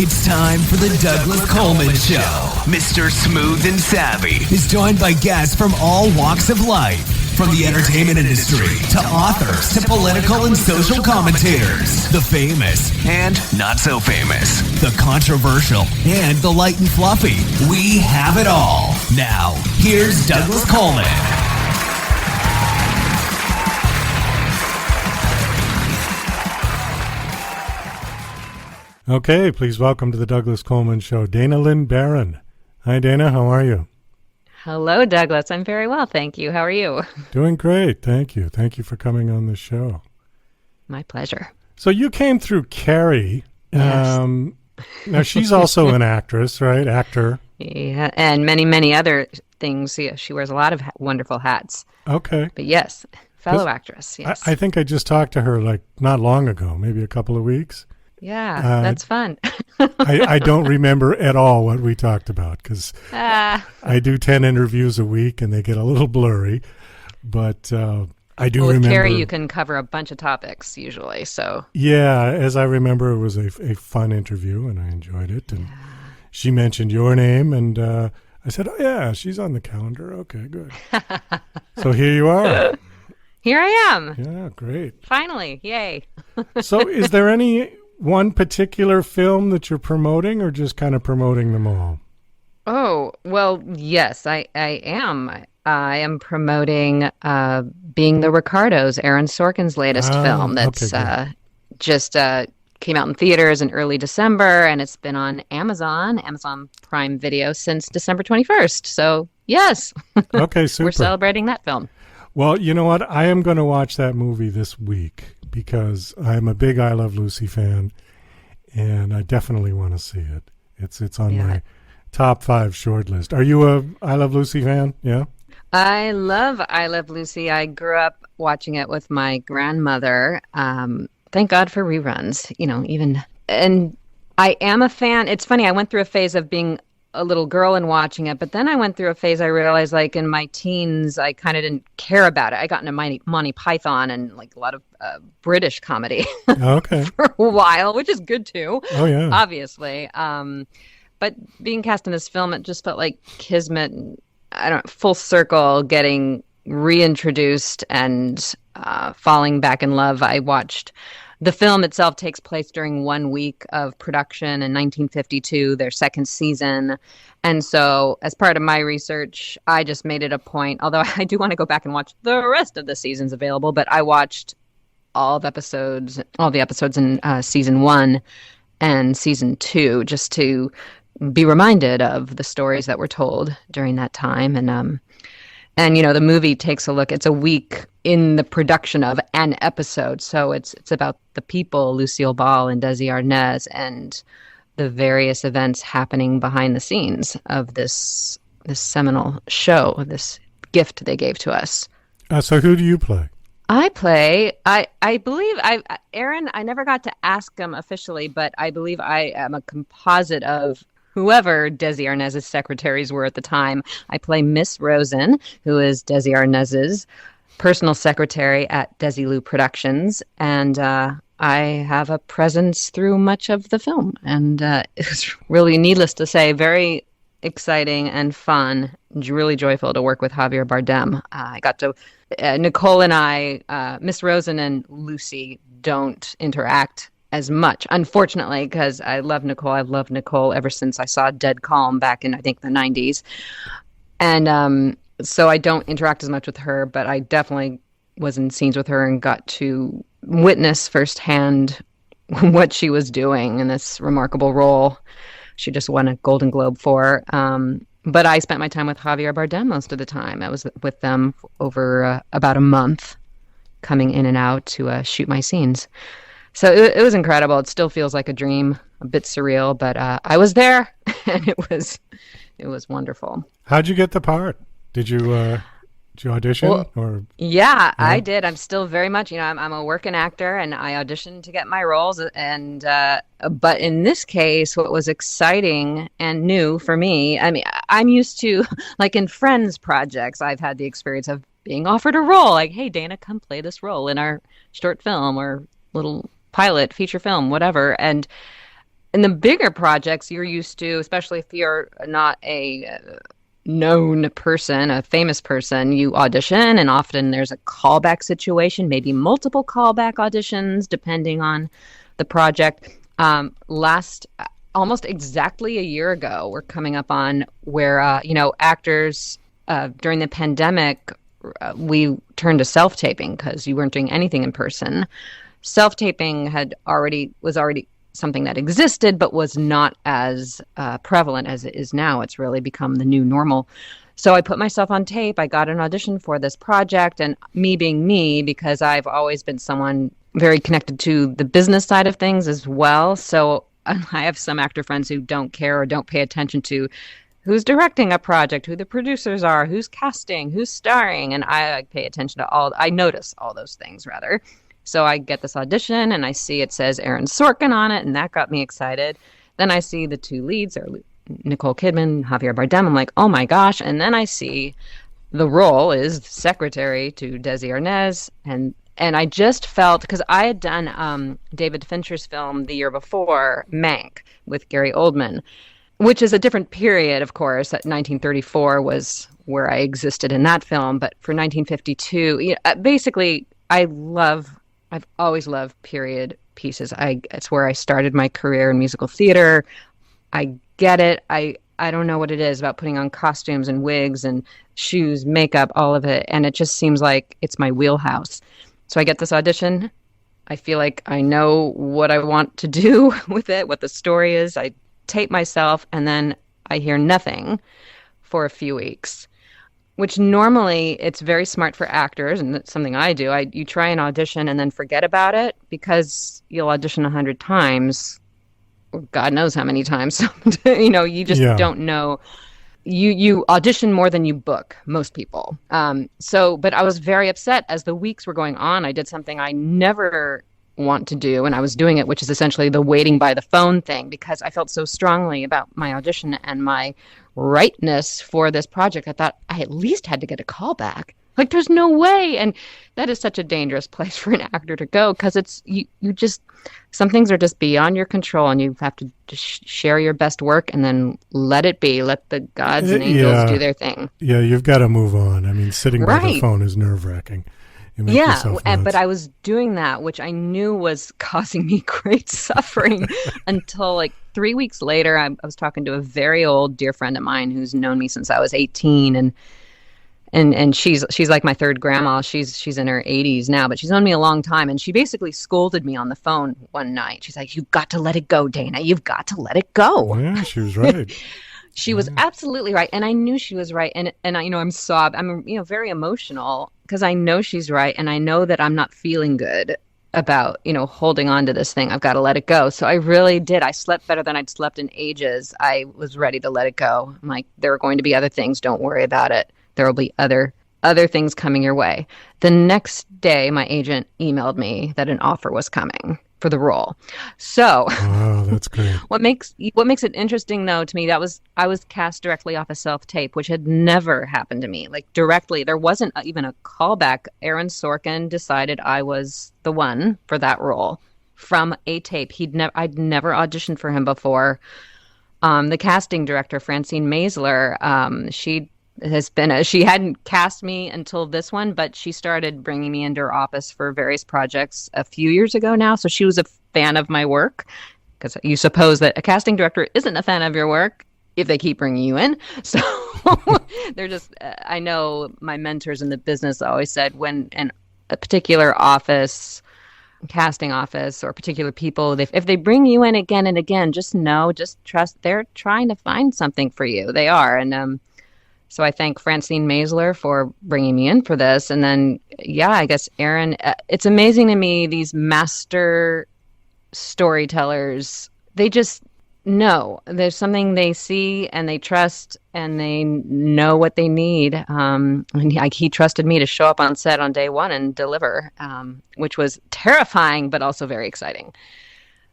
It's time for the Douglas Coleman Show. Mr. Smooth and Savvy is joined by guests from all walks of life, from the entertainment industry to authors to political and social commentators, the famous and not so famous, the controversial and the light and fluffy. We have it all. Now, here's Douglas Coleman. Okay, please welcome to the Douglas Coleman Show, Dana Lynn Barron. Hi, Dana. How are you? Hello, Douglas. I'm very well, thank you. How are you? Doing great. Thank you. Thank you for coming on the show. My pleasure. So you came through Carrie. Yes. Now, she's also an actress, right? Actor. Yeah, and many, many other things. Yeah, she wears a lot of wonderful hats. Okay. But yes, fellow actress, yes. I think I just talked to her like not long ago, maybe a couple of weeks. Yeah, that's fun. I don't remember at all what we talked about because I do 10 interviews a week and they get a little blurry. But I do remember. With Carrie, you can cover a bunch of topics usually. So yeah, as I remember, it was a fun interview and I enjoyed it. And she mentioned your name and I said, oh, yeah, she's on the calendar. Okay, good. So here you are. Here I am. Yeah, great. Finally, yay. So is there any one particular film that you're promoting or just kind of promoting them all? Oh, well, yes, I am. I am promoting Being the Ricardos, Aaron Sorkin's latest film that's just came out in theaters in early December, and it's been on Amazon Prime Video since December 21st. So, yes. Okay, super. We're celebrating that film. Well, you know what? I am going to watch that movie this week because I'm a big I Love Lucy fan, and I definitely want to see it. It's on my top 5 short list. Are you a I Love Lucy fan? Yeah? I love I Love Lucy. I grew up watching it with my grandmother. Thank God for reruns, and I am a fan. It's funny, I went through a phase of being a little girl and watching it, but then I went through a phase I realized like in my teens I kind of didn't care about it. I got into Monty Python and like a lot of British comedy for a while, which is good too. Oh yeah, obviously. But being cast in this film, it just felt like kismet. Full circle, getting reintroduced and falling back in love. I watched. The film itself takes place during 1 week of production in 1952, their second season. And so as part of my research, I just made it a point, although I do want to go back and watch the rest of the seasons available, but I watched all the episodes in season 1 and season 2 just to be reminded of the stories that were told during that time. And the movie takes a look. It's a week in the production of an episode, so it's about the people, Lucille Ball and Desi Arnaz, and the various events happening behind the scenes of this seminal show, this gift they gave to us. So who do you play? I believe Aaron. I never got to ask him officially, but I believe I am a composite of whoever Desi Arnaz's secretaries were at the time. I play Miss Rosen, who is Desi Arnaz's personal secretary at Desi Lou Productions, and I have a presence through much of the film. And it's really, needless to say, very exciting and fun, really joyful to work with Javier Bardem. I got to, Nicole and I, Miss Rosen and Lucy don't interact as much, unfortunately, because I love Nicole. I've loved Nicole ever since I saw Dead Calm back in, I think, the 90s. And so I don't interact as much with her, but I definitely was in scenes with her and got to witness firsthand what she was doing in this remarkable role. She just won a Golden Globe for. But I spent my time with Javier Bardem most of the time. I was with them over about a month, coming in and out to shoot my scenes. So it was incredible. It still feels like a dream, a bit surreal, but I was there, and it was wonderful. How'd you get the part? Did you audition? Or yeah, I did. I'm still very much, I'm a working actor, and I auditioned to get my roles. And but in this case, what was exciting and new for me, I mean, I'm used to, like in Friends projects, I've had the experience of being offered a role, like, hey, Dana, come play this role in our short film or little pilot, feature film, whatever. And in the bigger projects, you're used to, especially if you're not a known person, a famous person, you audition, and often there's a callback situation, maybe multiple callback auditions, depending on the project. Last almost exactly a year ago, we're coming up on where, actors during the pandemic, we turned to self-taping because you weren't doing anything in person. Self-taping was already something that existed, but was not as prevalent as it is now. It's really become the new normal. So I put myself on tape. I got an audition for this project, and me being me, because I've always been someone very connected to the business side of things as well. So I have some actor friends who don't care or don't pay attention to who's directing a project, who the producers are, who's casting, who's starring, and I pay attention to I notice all those things rather. So I get this audition and I see it says Aaron Sorkin on it, and that got me excited. Then I see the two leads are Nicole Kidman, Javier Bardem. I'm like, oh my gosh. And then I see the role is secretary to Desi Arnaz, and I just felt, because I had done David Fincher's film the year before, Mank, with Gary Oldman, which is a different period, of course. That 1934 was where I existed in that film. But for 1952, basically, I've always loved period pieces. It's where I started my career in musical theater. I get it. I don't know what it is about putting on costumes and wigs and shoes, makeup, all of it. And it just seems like it's my wheelhouse. So I get this audition. I feel like I know what I want to do with it, what the story is. I tape myself, and then I hear nothing for a few weeks, which normally it's very smart for actors, and that's something I do. You try an audition and then forget about it, because you'll audition 100 times, or God knows how many times. You just don't know. You audition more than you book, most people. But I was very upset as the weeks were going on. I did something I never want to do, and I was doing it, which is essentially the waiting by the phone thing, because I felt so strongly about my audition and my rightness for this project. I thought I at least had to get a call back. Like, there's no way. And that is such a dangerous place for an actor to go, because it's you just, some things are just beyond your control, and you have to just share your best work and then let it be. Let the gods and angels do their thing. Yeah, you've got to move on. I mean, sitting by the phone is nerve-wracking. But I was doing that, which I knew was causing me great suffering until like 3 weeks later. I was talking to a very old dear friend of mine who's known me since I was 18, and she's like my third grandma. She's in her 80s now, but she's known me a long time, and she basically scolded me on the phone one night. She's like, "You've got to let it go, Dana. You've got to let it go." Yeah, she was right. She was absolutely right, and I knew she was right. And I'm very emotional, because I know she's right, and I know that I'm not feeling good about holding on to this thing. I've got to let it go. So I really did. I slept better than I'd slept in ages. I was ready to let it go. I'm like, there are going to be other things. Don't worry about it. There will be other things coming your way. The next day, my agent emailed me that an offer was coming for the role. So, wow, that's great. What makes it interesting, though, to me, I was cast directly off a self-tape, which had never happened to me. Like, directly, there wasn't even a callback. Aaron Sorkin decided I was the one for that role from a tape. I'd never auditioned for him before. The casting director, Francine Maisler, she hadn't cast me until this one, but she started bringing me into her office for various projects a few years ago now. So she was a fan of my work, because you suppose that a casting director isn't a fan of your work if they keep bringing you in. So they're just, I know my mentors in the business always said, when in a particular office, casting office, or particular people, if they bring you in again and again, just trust they're trying to find something for you. They are. And, so I thank Francine Maisler for bringing me in for this. And then, I guess Aaron, it's amazing to me, these master storytellers, they just know there's something they see and they trust and they know what they need. And he trusted me to show up on set on day one and deliver, which was terrifying, but also very exciting.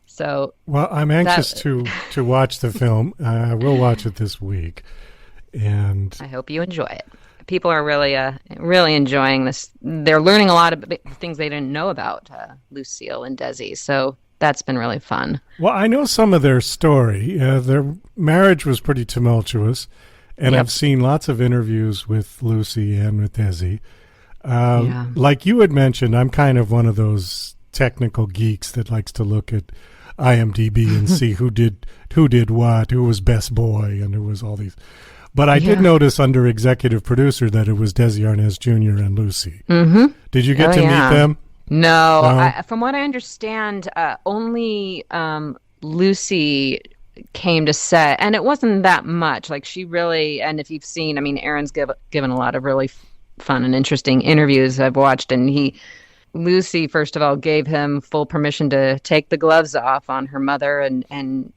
So, well, I'm anxious to watch the film. I will watch it this week. And I hope you enjoy it. People are really enjoying this. They're learning a lot of things they didn't know about Lucille and Desi. So that's been really fun. Well, I know some of their story. Their marriage was pretty tumultuous, and Yep. I've seen lots of interviews with Lucy and with Desi. Yeah. Like you had mentioned, I'm kind of one of those technical geeks that likes to look at IMDb and see who did what, who was best boy, and who was all these. But I did notice under executive producer that it was Desi Arnaz Jr. and Lucy. Mm-hmm. Did you get to meet them? No. From what I understand, only Lucy came to set, and it wasn't that much. Like, she really, and if you've seen, I mean, Aaron's given a lot of really fun and interesting interviews I've watched, and Lucy, first of all, gave him full permission to take the gloves off on her mother, and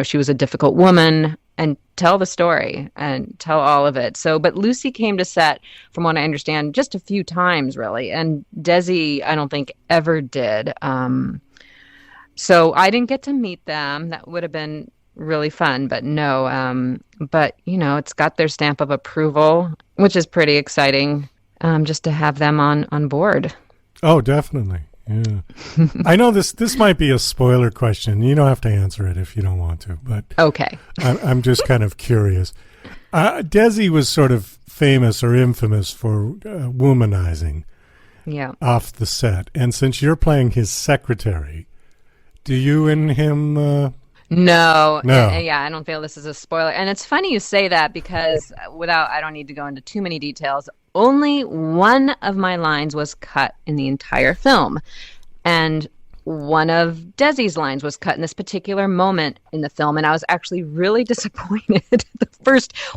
she was a difficult woman, and tell the story and tell all of it. So, but Lucy came to set, from what I understand, just a few times, really, and Desi, I don't think, ever did. So I didn't get to meet them. That would have been really fun, but no. But it's got their stamp of approval, which is pretty exciting, just to have them on board. Oh, definitely. Yeah. I know this might be a spoiler question. You don't have to answer it if you don't want to, but okay. I'm just kind of curious. Desi was sort of famous or infamous for womanizing off the set. And since you're playing his secretary, do you and him... No. No. Yeah, I don't feel this is a spoiler. And it's funny you say that because I don't need to go into too many details. Only one of my lines was cut in the entire film. And one of Desi's lines was cut in this particular moment in the film. And I was actually really disappointed.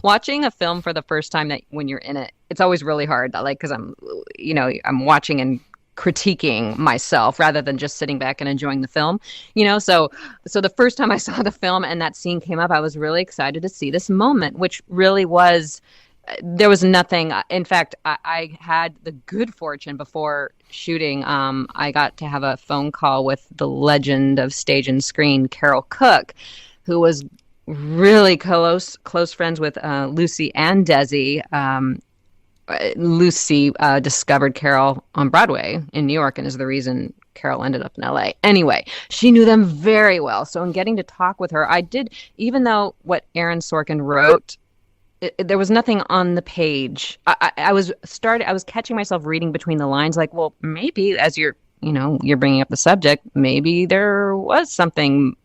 Watching a film for the first time, that when you're in it, it's always really hard. Like, because I'm watching and critiquing myself rather than just sitting back and enjoying the film, so the first time I saw the film and that scene came up, I was really excited to see this moment, which really was, there was nothing. In fact, I had the good fortune before shooting, I got to have a phone call with the legend of stage and screen, Carol Cook, who was really close friends with Lucy and Desi. Lucy discovered Carol on Broadway in New York and is the reason Carol ended up in LA. Anyway, she knew them very well. So in getting to talk with her, I did, even though what Aaron Sorkin wrote, there was nothing on the page. I was catching myself reading between the lines, like, well, maybe as you're bringing up the subject, maybe there was something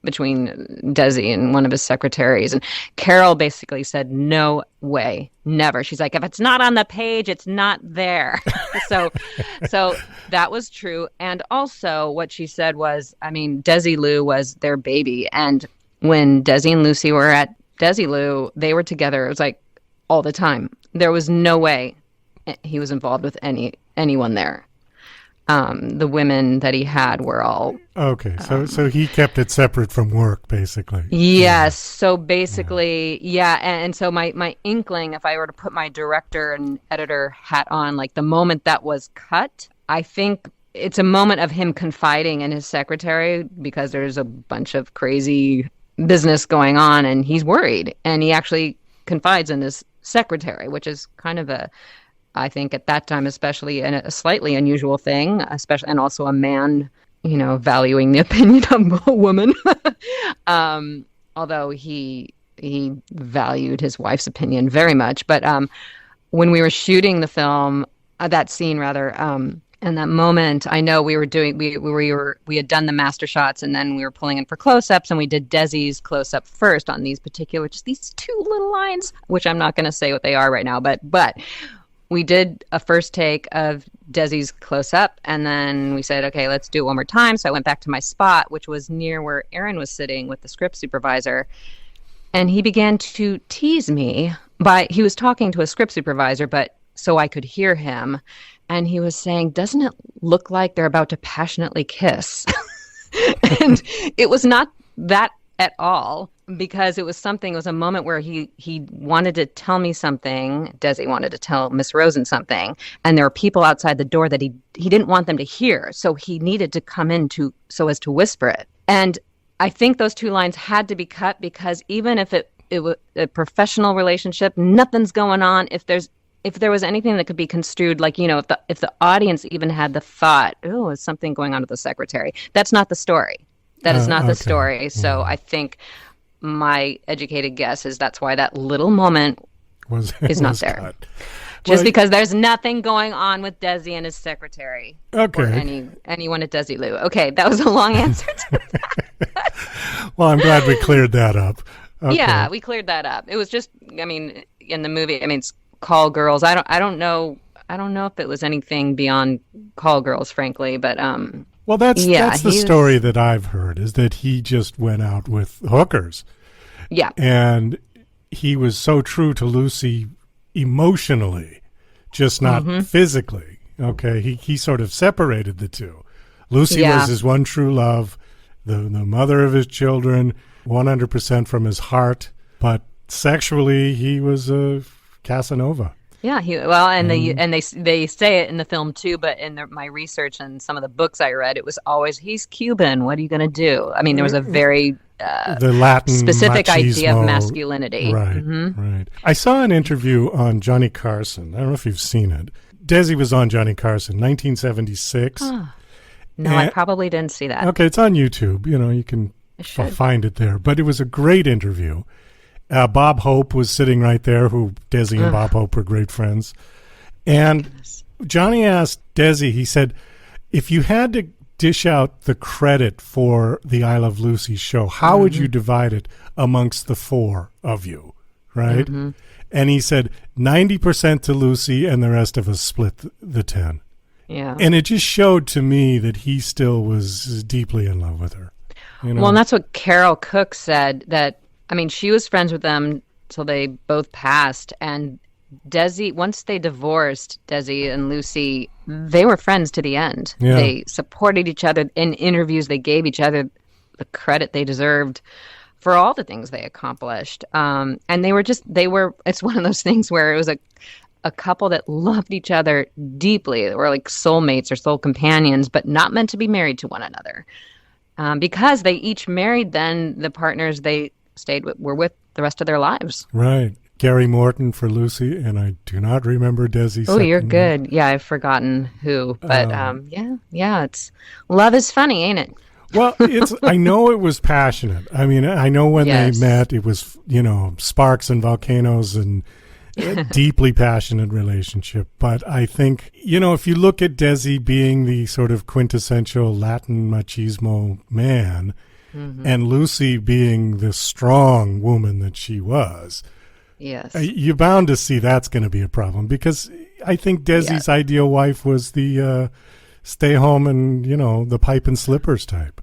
between Desi and one of his secretaries. And Carol basically said, no way, never. She's like, if it's not on the page, it's not there. So that was true. And also what she said was, I mean, Desi Lou was their baby. And when Desi and Lucy were at Desi Lou, they were together. It was like all the time. There was no way he was involved with anyone there. The women that he had were all... Okay, so he kept it separate from work, basically. Yes, yeah. So basically, yeah. And so my inkling, if I were to put my director and editor hat on, like the moment that was cut, I think it's a moment of him confiding in his secretary because there's a bunch of crazy business going on and he's worried. And he actually confides in his secretary, which is kind of I think at that time, especially, and a slightly unusual thing, especially, and also a man, valuing the opinion of a woman. Although he valued his wife's opinion very much. But when we were shooting the film, that scene rather, in that moment, I know we had done the master shots, and then we were pulling in for close-ups, and we did Desi's close-up first on these two little lines, which I'm not going to say what they are right now, but. We did a first take of Desi's close-up, and then we said, okay, let's do it one more time. So I went back to my spot, which was near where Aaron was sitting with the script supervisor, and he began to tease me he was talking to a script supervisor, but so I could hear him, and he was saying, doesn't it look like they're about to passionately kiss? And it was not that at all, because it was a moment where he wanted to tell me something. Desi wanted to tell Miss Rosen something, and there were people outside the door that he didn't want them to hear, so he needed to come in so as to whisper it. And I think those two lines had to be cut, because even if it was a professional relationship, nothing's going on. If if there was anything that could be construed, like, if the audience even had the thought, oh, is something going on with the secretary? That's not the story. That is not the story. So I think my educated guess is that's why that little moment is not there. Cut. Just because there's nothing going on with Desi and his secretary. Okay. Or anyone at Desi Lou. Okay, that was a long answer to that. Well, I'm glad we cleared that up. Okay. Yeah, we cleared that up. It was just, I mean, in the movie, I mean, it's Call Girls. I don't know if it was anything beyond Call Girls, frankly, but well, that's the story that I've heard, is that he just went out with hookers. Yeah. And he was so true to Lucy emotionally, just not physically. Okay. He sort of separated the two. Lucy was his one true love, the mother of his children, 100% from his heart, but sexually he was a Casanova. Yeah, they say it in the film too, but in my research and some of the books I read, it was always, he's Cuban. What are you going to do? I mean, there was a very the Latin specific machismo, idea of masculinity. Right, right. I saw an interview on Johnny Carson. I don't know if you've seen it. Desi was on Johnny Carson, 1976. Oh. No, I probably didn't see that. Okay, it's on YouTube. You can find it there. But it was a great interview. Bob Hope was sitting right there, who Desi and Bob Hope were great friends. And Johnny asked Desi, he said, if you had to dish out the credit for the I Love Lucy show, how would you divide it amongst the four of you, right? And he said 90% to Lucy and the rest of us split the 10. Yeah. And it just showed to me that he still was deeply in love with her. Well, and that's what Carol Cook said, that, I mean, she was friends with them till they both passed. And Desi, once they divorced, Desi and Lucy, they were friends to the end. Yeah. They supported each other in interviews. They gave each other the credit they deserved for all the things they accomplished. And it's one of those things where it was a couple that loved each other deeply. They were like soulmates or soul companions, but not meant to be married to one another. Because they each married then the partners they were with the rest of their lives. Right. Gary Morton for Lucy, and I do not remember Desi's. Oh, you're good. Yeah, I've forgotten who. But it's love is funny, ain't it? Well, I know it was passionate. I mean, I know when they met, it was, sparks and volcanoes and a deeply passionate relationship. But I think, if you look at Desi being the sort of quintessential Latin machismo man, and Lucy being the strong woman that she was, you're bound to see that's going to be a problem, because I think Desi's ideal wife was the stay home and, the pipe and slippers type.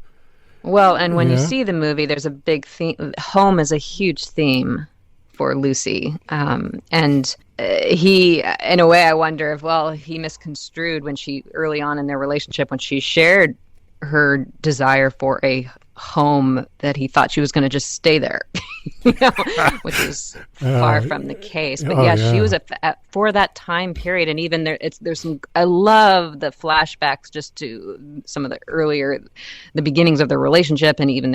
Well, and when you see the movie, there's a big theme. Home is a huge theme for Lucy. And he, in a way, I wonder if, he misconstrued early on in their relationship, when she shared her desire for a home, that he thought she was going to just stay there, which is far from the case. But she was for that time period, and even there's some. I love the flashbacks just to some of the beginnings of their relationship, and even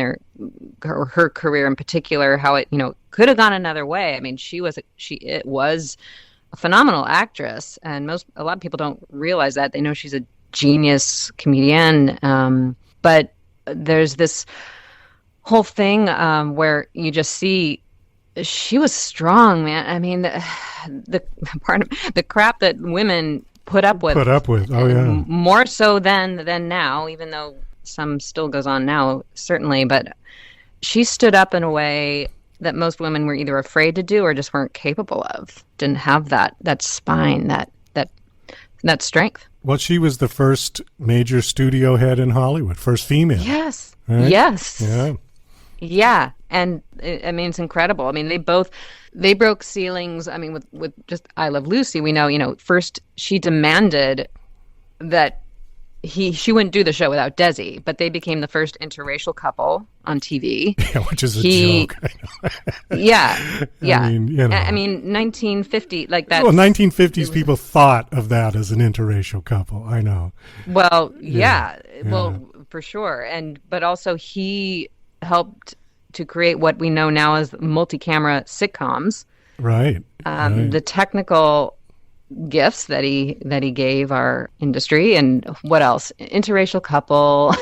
her career in particular. How it could have gone another way. I mean, it was a phenomenal actress, and a lot of people don't realize that. They know she's a genius comedian, but there's this whole thing where you just see she was strong, man. I mean, the part of the crap that women put up with. More so than now, even though some still goes on now, certainly. But she stood up in a way that most women were either afraid to do or just weren't capable of. Didn't have that spine, that strength. Well, she was the first major studio head in Hollywood, first female. Yes. Right? Yes. Yeah. Yeah. And I mean, it's incredible. I mean, they broke ceilings. I mean, with just I Love Lucy, we know, first she demanded that she wouldn't do the show without Desi, but they became the first interracial couple on TV. Yeah, which is a joke. Yeah. I mean, 1950, like that. Well, 1950s people thought of that as an interracial couple. I know. Well, yeah. Well, for sure. But also he helped to create what we know now as multi-camera sitcoms. Right. The technical gifts that he gave our industry. And what else? Interracial couple,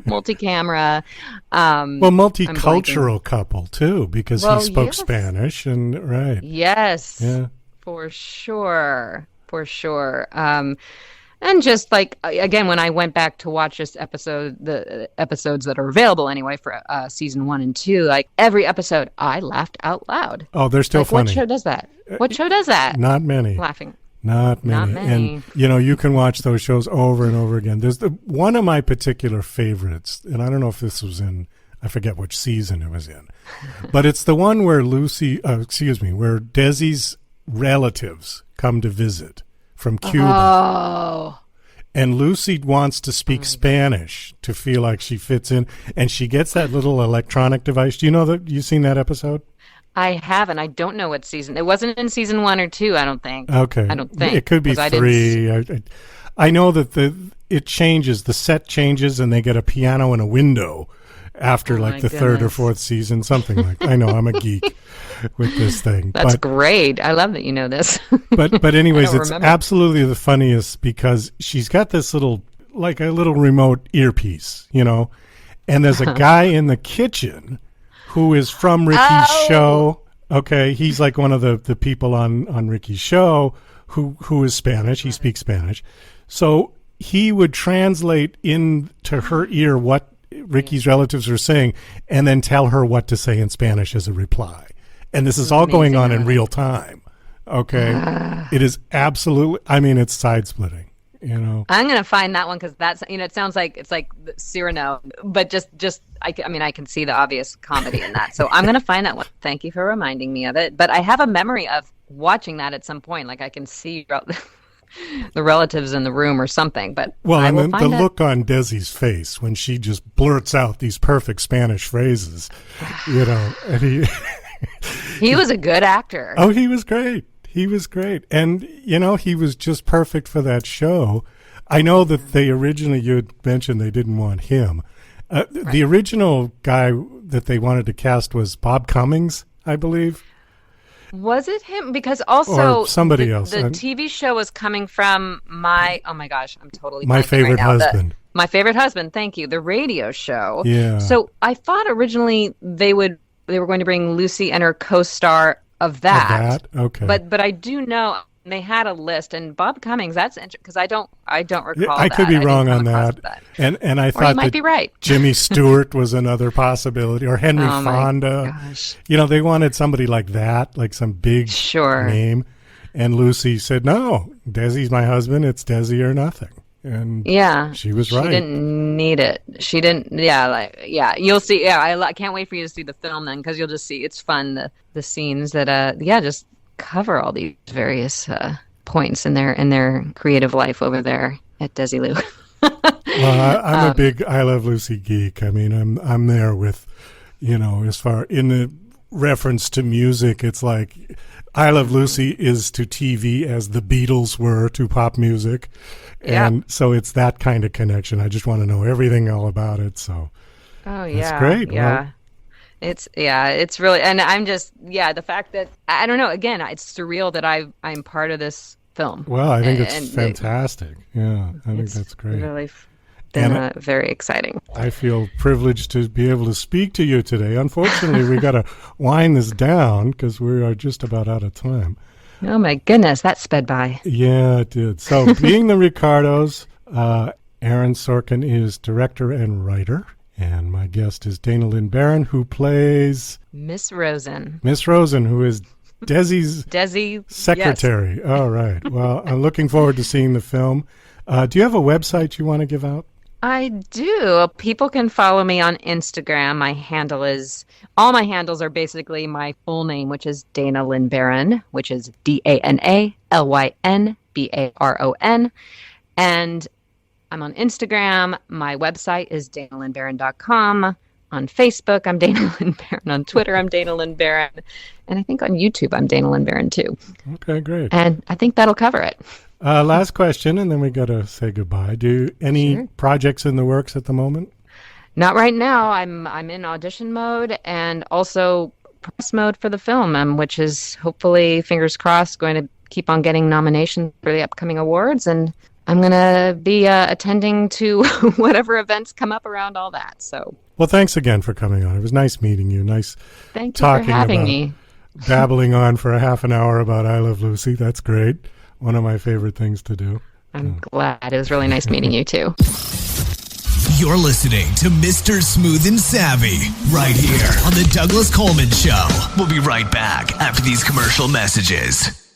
multi-camera. Well, multicultural couple too, because he spoke Spanish and right. Yes. Yeah. For sure. And just like, again, when I went back to watch the episodes that are available anyway for season 1 and 2, like every episode, I laughed out loud. Oh, they're still funny. What show does that? Not many. Laughing. Not many. And, you can watch those shows over and over again. There's one of my particular favorites, and I don't know if this was I forget which season it was in, but it's the one where where Desi's relatives come to visit from Cuba. Oh. And Lucy wants to speak Spanish to feel like she fits in, and she gets that little electronic device. Do you know that? You seen that episode? I haven't. I don't know what season. It wasn't in season 1 or 2, I don't think. Okay. I don't think. It could be 3. I know that it changes. The set changes, and they get a piano and a window after the third or fourth season, something like that. I know, I'm a geek with this thing. That's great. I love that you know this. but anyways, it's absolutely the funniest because she's got this little remote earpiece, and there's a guy in the kitchen who is from Ricky's show. Okay, he's like one of the people on Ricky's show who is Spanish. He speaks Spanish. So he would translate into her ear what Ricky's relatives are saying and then tell her what to say in Spanish as a reply. And this is all going on in real time. Okay. It is absolutely, it's side-splitting, I'm going to find that one because that's, it sounds like it's like Cyrano, but I can see the obvious comedy in that. So I'm going to find that one. Thank you for reminding me of it. But I have a memory of watching that at some point. Like I can see the relatives in the room or something, but the look on Desi's face when she just blurts out these perfect Spanish phrases, and he was a good actor. Oh, he was great. And he was just perfect for that show. I know that they originally, you had mentioned they didn't want him. Right. The original guy that they wanted to cast was Bob Cummings, I believe. Was it him? Because also or somebody else. The TV show was coming from my favorite husband. My favorite husband. Thank you. The radio show. Yeah. So I thought originally they were going to bring Lucy and her co-star of that. Okay. But I do know they had a list, and Bob Cummings. That's interesting because I don't recall. I could be wrong on that. And I thought you might be right. Jimmy Stewart was another possibility, or Henry Fonda. My gosh. They wanted somebody like that, like some big name. And Lucy said, "No, Desi's my husband. It's Desi or nothing." And she was right. She didn't need it. She didn't. You'll see. Yeah, I can't wait for you to see the film then, because you'll just see it's fun. The scenes that just cover all these various points in their creative life over there at Desi Lou. Well, I'm a big I Love Lucy geek. I'm there with, as far in the reference to music, it's like I Love Lucy is to TV as the Beatles were to pop music. And so it's that kind of connection. I just want to know everything all about it. So that's great. Yeah. Well, it's really, and I'm just, the fact that, I don't know, again, it's surreal that I'm part of this film. Well, I think it's fantastic. I think that's great. Really been very exciting. I feel privileged to be able to speak to you today. Unfortunately, we got to wind this down because we are just about out of time. Oh my goodness, that sped by. Yeah, it did. So being the Ricardos, Aaron Sorkin is director and writer. And my guest is Dana Lynn Barron, who plays Miss Rosen. Miss Rosen, who is Desi's secretary. Yes. All right. Well, I'm looking forward to seeing the film. Do you have a website you want to give out? I do. People can follow me on Instagram. All my handles are basically my full name, which is Dana Lynn Barron, which is DANALYNBARON. And I'm on Instagram. My website is danalynbarron.com. On Facebook, I'm Dana Lynn Barron. On Twitter, I'm Dana Lynn Barron. And I think on YouTube, I'm Dana Lynn Barron too. Okay, great. And I think that'll cover it. Last question, and then we got to say goodbye. Any projects in the works at the moment? Not right now. I'm in audition mode and also press mode for the film, which is hopefully, fingers crossed, going to keep on getting nominations for the upcoming awards, and I'm going to be attending to whatever events come up around all that. So, well, thanks again for coming on. It was nice meeting you. Nice thank you for having me. Babbling on for a half an hour about I Love Lucy. That's great. One of my favorite things to do. I'm glad. It was really nice meeting you too. You're listening to Mr. Smooth and Savvy right here on the Douglas Coleman Show. We'll be right back after these commercial messages.